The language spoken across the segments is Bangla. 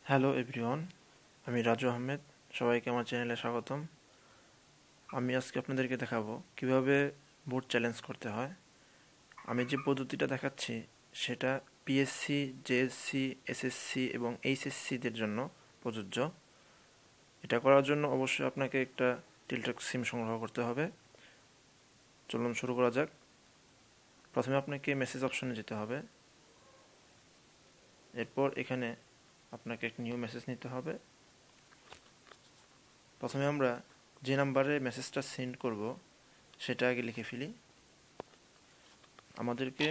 হ্যালো এভরিওয়ান, আমি রাজু আহমেদ। সবাইকে আমার চ্যানেলে স্বাগতম। আমি আজকে আপনাদেরকে দেখাবো কিভাবে বোর্ড চ্যালেঞ্জ করতে হয়। আমি যে পদ্ধতিটা দেখাচ্ছি সেটা পিএসসি, জেএসসি, এসএসসি এবং এইচএসসিদের জন্য প্রযোজ্য। এটা করার জন্য অবশ্যই আপনাকে একটা টিলটেক সিম সংগ্রহ করতে হবে। চলুন শুরু করা যাক। প্রথমে আপনাকে মেসেজ অপশনে যেতে হবে। এরপর এখানে আপনাকে একটা নিউ মেসেজ নিতে হবে। প্রথমে আমরা যে নাম্বারে মেসেজটা সেন্ড করব সেটা আগে লিখে ফেলি। আমাদেরকে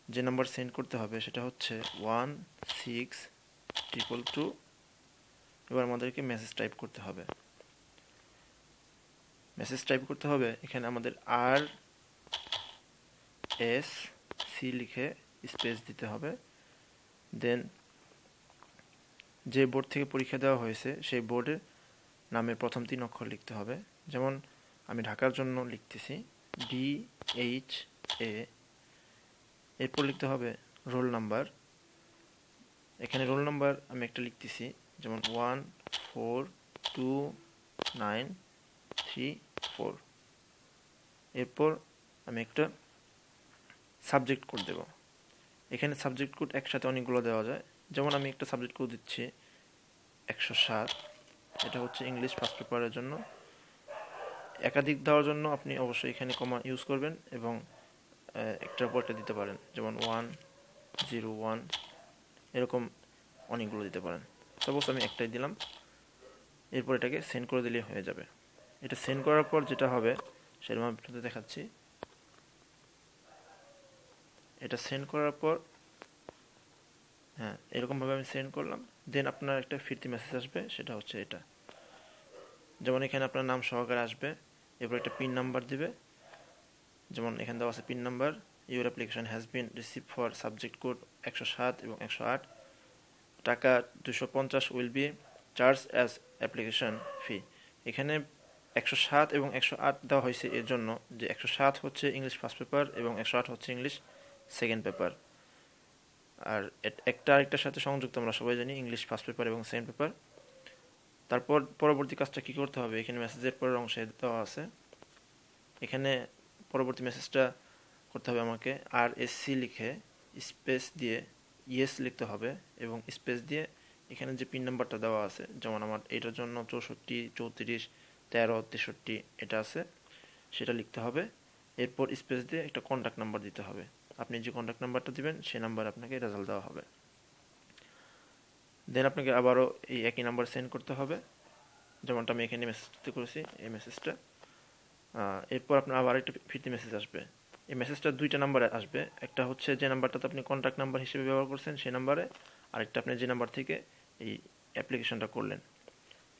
যে নাম্বার সেন্ড করতে হবে সেটা হচ্ছে 16222। এবার আমাদেরকে মেসেজ টাইপ করতে হবে। এখানে আমাদের RSC লিখে স্পেস দিতে হবে। দেন যে বোর্ড থেকে পরীক্ষা দেওয়া হয়েছে সেই বোর্ডের নামের প্রথম 3 অক্ষর লিখতে হবে। যেমন আমি ঢাকার জন্য লিখতেছি DHA। এরপর লিখতে হবে রোল নাম্বার। এখানে রোল নাম্বার আমি একটা লিখতেছি, যেমন 1429334। এরপর আমি একটা সাবজেক্ট কোড দেব। এখানে সাবজেক্ট কোড একসাথে অনেকগুলো দেওয়া যায়। যেমন আমি একটা সাবজেক্ট কোড দিচ্ছি 107। এটা হচ্ছে ইংলিশ ফার্স্ট পেপারের জন্য। একাধিক দেওয়ার জন্য আপনি অবশ্যই এখানে কমা ইউজ করবেন এবং একটার পর একটা দিতে পারেন, যেমন 101, এরকম অনেকগুলো দিতে পারেন। সাপোজ আমি একটাই দিলাম। এরপর এটাকে সেন্ড করে দিলেই হয়ে যাবে। এটা সেন্ড করার পর যেটা হবে সেরকম আমি আপনাদের দেখাচ্ছি। এটা সেন্ড করার পর এরকমভাবে আমি সেন্ড করলাম। দেন আপনার একটা ফিরতি মেসেজ আসবে, সেটা হচ্ছে এটা। যেমন এখানে আপনার নাম সহকারে আসবে। এরপর একটা পিন নাম্বার দিবে। যেমন এখানে দেওয়া আছে pin number, your application has been receive for subject code 107 এবং 108। টাকা 250 will be charge as application fee. এখানে 107 এবং 108 দেওয়া হয়েছে এর জন্য যে 107 হচ্ছে ইংলিশ ফার্স্ট পেপার এবং 108 হচ্ছে ইংলিশ সেকেন্ড পেপার। আর একটা আরেকটার সাথে সংযুক্ত আমরা সবাই জানি, ইংলিশ ফার্স্ট পেপার এবং সেকেন্ড পেপার। তারপর পরবর্তী কাজটা কী করতে হবে, এখানে মেসেজের পরের অংশে দেওয়া আছে। এখানে পরবর্তী মেসেজটা করতে হবে আমাকে RSC লিখে স্পেস দিয়ে ইয়েস লিখতে হবে এবং স্পেস দিয়ে এখানে যে পিন নাম্বারটা দেওয়া আছে, যেমন আমার এটার জন্য 64 34 13 63 এটা আছে, সেটা লিখতে হবে। এরপর স্পেস দিয়ে একটা কন্ট্যাক্ট নাম্বার দিতে হবে। আপনি যে কন্ট্যাক্ট নাম্বারটা দিবেন সেই নাম্বার আপনাকে রেজাল্ট দেওয়া হবে। দেন আপনাকে আবারও এই একই নাম্বার সেন্ড করতে হবে, যেমনটা আমি এখানে মেসেজটা করেছি এই মেসেজটা। এরপর আপনার আবার একটা ফিরতি মেসেজ আসবে। এই মেসেজটা দুইটা নাম্বারে আসবে। একটা হচ্ছে যে নাম্বারটাতে আপনি কন্ট্যাক্ট নাম্বার হিসেবে ব্যবহার করছেন সেই নাম্বারে, আরেকটা আপনি যে নাম্বার থেকে এই অ্যাপ্লিকেশনটা করলেন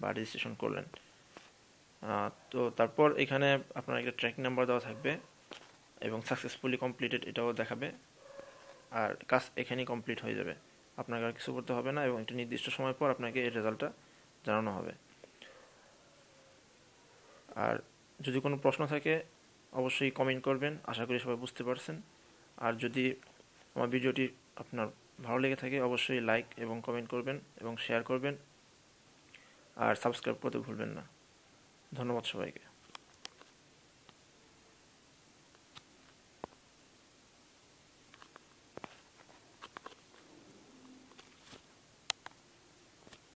বা রেজিস্ট্রেশন করলেন। তো তারপর এখানে আপনার একটা ট্র্যাকিং নাম্বার দেওয়া থাকবে এবং সাকসেসফুলি কমপ্লিটেড এটাও দেখাবে। আর কাজ এখানেই কমপ্লিট হয়ে যাবে। আপনাকে আর কিছু করতে হবে না এবং একটা নির্দিষ্ট সময় পর আপনাকে এই রেজাল্টটা জানানো হবে। আর যদি কোনো প্রশ্ন থাকে অবশ্যই কমেন্ট করবেন। আশা করি সবাই বুঝতে পারছেন। আর যদি আমার ভিডিওটি আপনার ভালো লেগে থাকে অবশ্যই লাইক এবং কমেন্ট করবেন এবং শেয়ার করবেন। আর সাবস্ক্রাইব করতে ভুলবেন না। ধন্যবাদ সবাইকে।